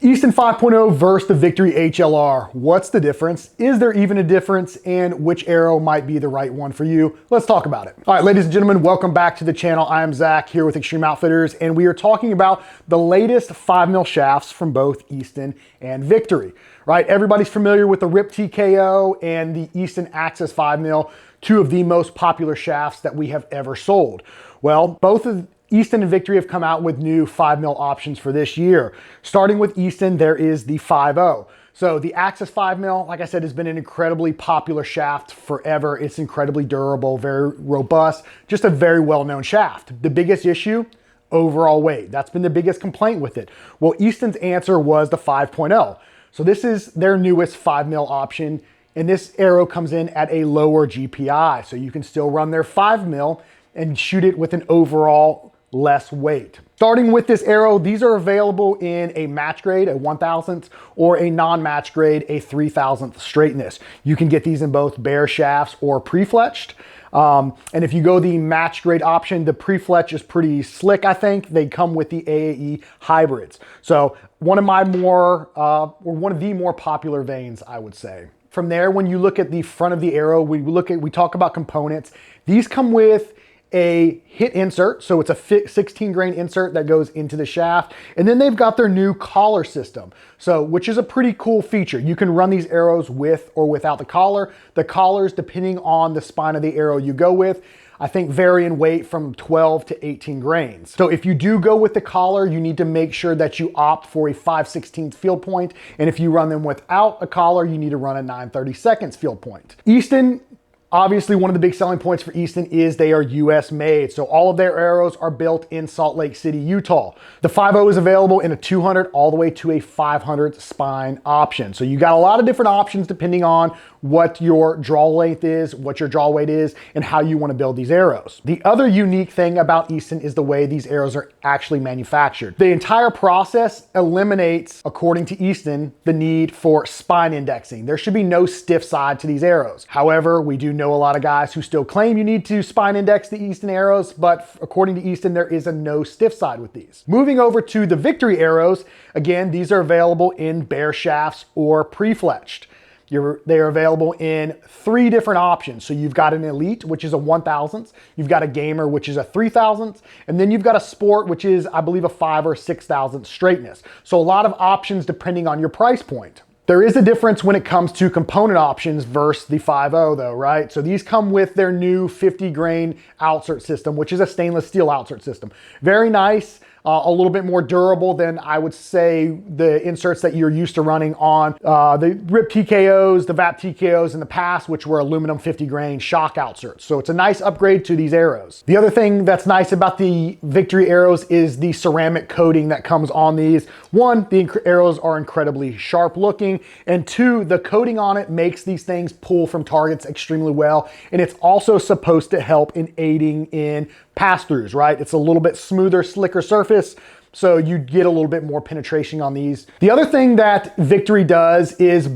Easton 5.0 versus the Victory HLR. What's the difference? Is there even a difference? And which arrow might be the right one for you? Let's talk about it. All right, ladies and gentlemen, welcome back to the channel. I am Zach here with Extreme Outfitters, and we are talking about the latest 5mm shafts from both Easton and Victory, right? Everybody's familiar with the RIP TKO and the Easton Access 5mm, two of the most popular shafts that we have ever sold. Well, both of Easton and Victory have come out with new 5mm options for this year. Starting with Easton, there is the 5.0. So the Access 5mm, like I said, has been an incredibly popular shaft forever. It's incredibly durable, very robust, just a very well-known shaft. The biggest issue, overall weight. That's been the biggest complaint with it. Well, Easton's answer was the 5.0. So this is their newest 5mm option, and this arrow comes in at a lower GPI. So you can still run their 5mm and shoot it with an overall less weight. Starting with this arrow, these are available in a match grade, a 1,000th, or a non-match grade, a 3,000th straightness. You can get these in both bare shafts or pre-fletched. And if you go the match grade option, the pre-fletch is pretty slick, I think. They come with the AAE hybrids. So one of the more popular vanes, I would say. From there, when you look at the front of the arrow, we talk about components. These come with a HIT insert, so it's a 16 grain insert that goes into the shaft, and then they've got their new collar system, which is a pretty cool feature. You can run these arrows with or without the collar. The collars, depending on the spine of the arrow you go with, I think vary in weight from 12 to 18 grains. So if you do go with the collar, you need to make sure that you opt for a 5/16 field point, and if you run them without a collar, you need to run a 9/32 field point. Easton, obviously, one of the big selling points for Easton is they are US made. So all of their arrows are built in Salt Lake City, Utah. The 5.0 is available in a 200 all the way to a 500 spine option. So you got a lot of different options depending on what your draw length is, what your draw weight is, and how you want to build these arrows. The other unique thing about Easton is the way these arrows are actually manufactured. The entire process eliminates, according to Easton, the need for spine indexing. There should be no stiff side to these arrows. However, we do know a lot of guys who still claim you need to spine index the Easton arrows, but according to Easton, there is a no stiff side with these. Moving over to the Victory arrows, again, these are available in bare shafts or pre-fletched. They are available in 3 different options. So you've got an Elite, which is a 1,000th. You've got a Gamer, which is a 3,000th. And then you've got a Sport, which is, I believe, a 5 or 6,000th straightness. So a lot of options depending on your price point. There is a difference when it comes to component options versus the 5.0 though, right? So these come with their new 50 grain outsert system, which is a stainless steel outsert system. Very nice. A little bit more durable than I would say the inserts that you're used to running on the RIP TKOs, the VAP TKOs in the past, which were aluminum 50 grain shock outserts. So it's a nice upgrade to these arrows. The other thing that's nice about the Victory arrows is the ceramic coating that comes on these. One, the arrows are incredibly sharp looking, and 2, the coating on it makes these things pull from targets extremely well, and it's also supposed to help in aiding in pass-throughs, right? It's a little bit smoother, slicker surface, so you get a little bit more penetration on these. The other thing that Victory does is,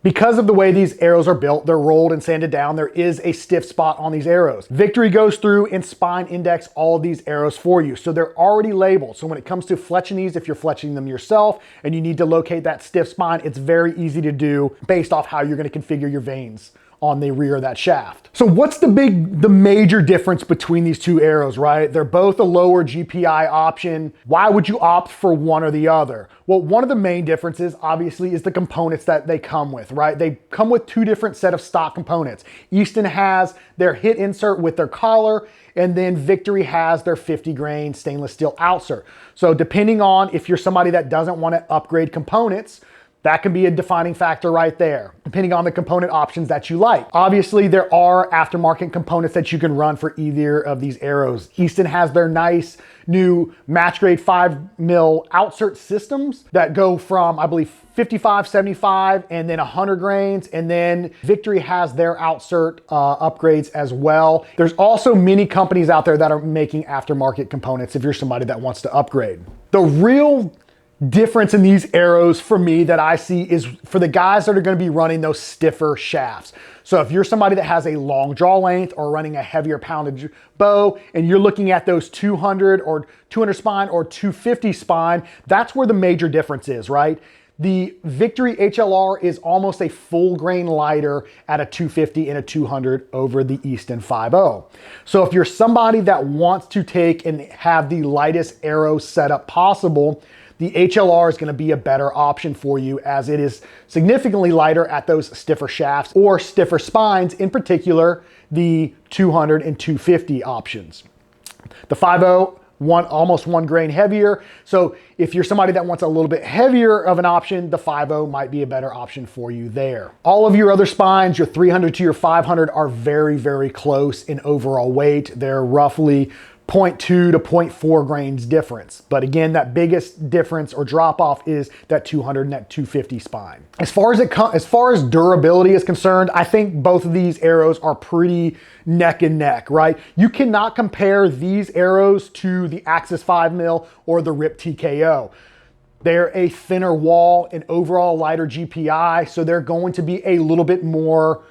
because of the way these arrows are built, they're rolled and sanded down, there is a stiff spot on these arrows. Victory goes through and spine index all of these arrows for you. So they're already labeled. So when it comes to fletching these, if you're fletching them yourself and you need to locate that stiff spine, it's very easy to do based off how you're going to configure your vanes on the rear of that shaft. So what's the major difference between these two arrows, right? They're both a lower GPI option. Why would you opt for one or the other? Well, one of the main differences obviously is the components that they come with, right? They come with 2 different set of stock components. Easton has their HIT insert with their collar, and then Victory has their 50 grain stainless steel outsert. So depending on if you're somebody that doesn't want to upgrade components, that can be a defining factor right there, depending on the component options that you like. Obviously, there are aftermarket components that you can run for either of these arrows. Easton has their nice new match grade 5mm outsert systems that go from, I believe, 55, 75, and then 100 grains. And then Victory has their outsert upgrades as well. There's also many companies out there that are making aftermarket components if you're somebody that wants to upgrade. The real difference in these arrows for me that I see is for the guys that are going to be running those stiffer shafts. So if you're somebody that has a long draw length or running a heavier poundage bow and you're looking at those 200 or 200 spine or 250 spine, that's where the major difference is, right? The Victory HLR is almost a full grain lighter at a 250 and a 200 over the Easton 5.0. So if you're somebody that wants to take and have the lightest arrow setup possible, the HLR is going to be a better option for you as it is significantly lighter at those stiffer shafts or stiffer spines, in particular, the 200 and 250 options. The 5.0, almost 1 grain heavier. So if you're somebody that wants a little bit heavier of an option, the 5.0 might be a better option for you there. All of your other spines, your 300 to your 500, are very, very close in overall weight. They're roughly 0.2 to 0.4 grains difference. But again, that biggest difference or drop off is that 200 and that 250 spine. As far as durability is concerned, I think both of these arrows are pretty neck and neck, right? You cannot compare these arrows to the Axis 5mm or the RIP TKO. They're a thinner wall, an overall lighter GPI, so they're going to be a little bit more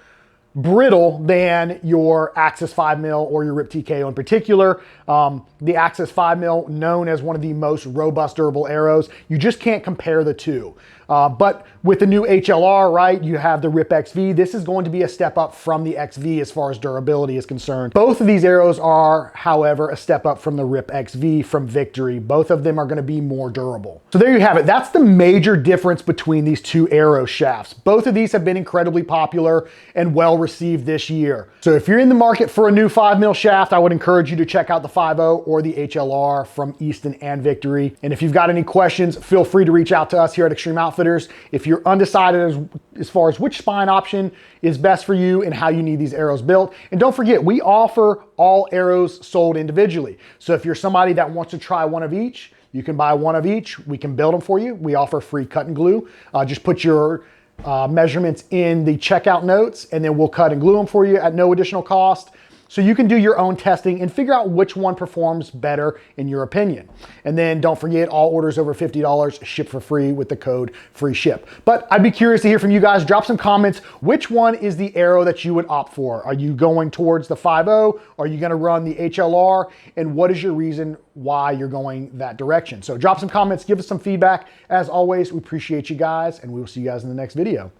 brittle than your Axis 5mm or your RIP TKO in particular. The Axis 5mm, known as one of the most robust durable arrows, you just can't compare the two. But with the new HLR, right, you have the RIP XV. This is going to be a step up from the XV as far as durability is concerned. Both of these arrows are, however, a step up from the RIP XV from Victory. Both of them are going to be more durable. So there you have it. That's the major difference between these two arrow shafts. Both of these have been incredibly popular and well received this year. So if you're in the market for a new 5mm shaft, I would encourage you to check out the 5.0 or the HLR from Easton and Victory. And if you've got any questions, feel free to reach out to us here at Extreme Outfitters. If you're undecided as far as which spine option is best for you and how you need these arrows built. And don't forget, we offer all arrows sold individually. So if you're somebody that wants to try one of each, you can buy one of each. We can build them for you. We offer free cut and glue. Just put your measurements in the checkout notes and then we'll cut and glue them for you at no additional cost. So you can do your own testing and figure out which one performs better in your opinion. And then don't forget, all orders over $50 ship for free with the code FREESHIP. But I'd be curious to hear from you guys. Drop some comments. Which one is the arrow that you would opt for? Are you going towards the 5.0? Are you going to run the HLR? And what is your reason why you're going that direction? So drop some comments, give us some feedback. As always, we appreciate you guys, and we will see you guys in the next video.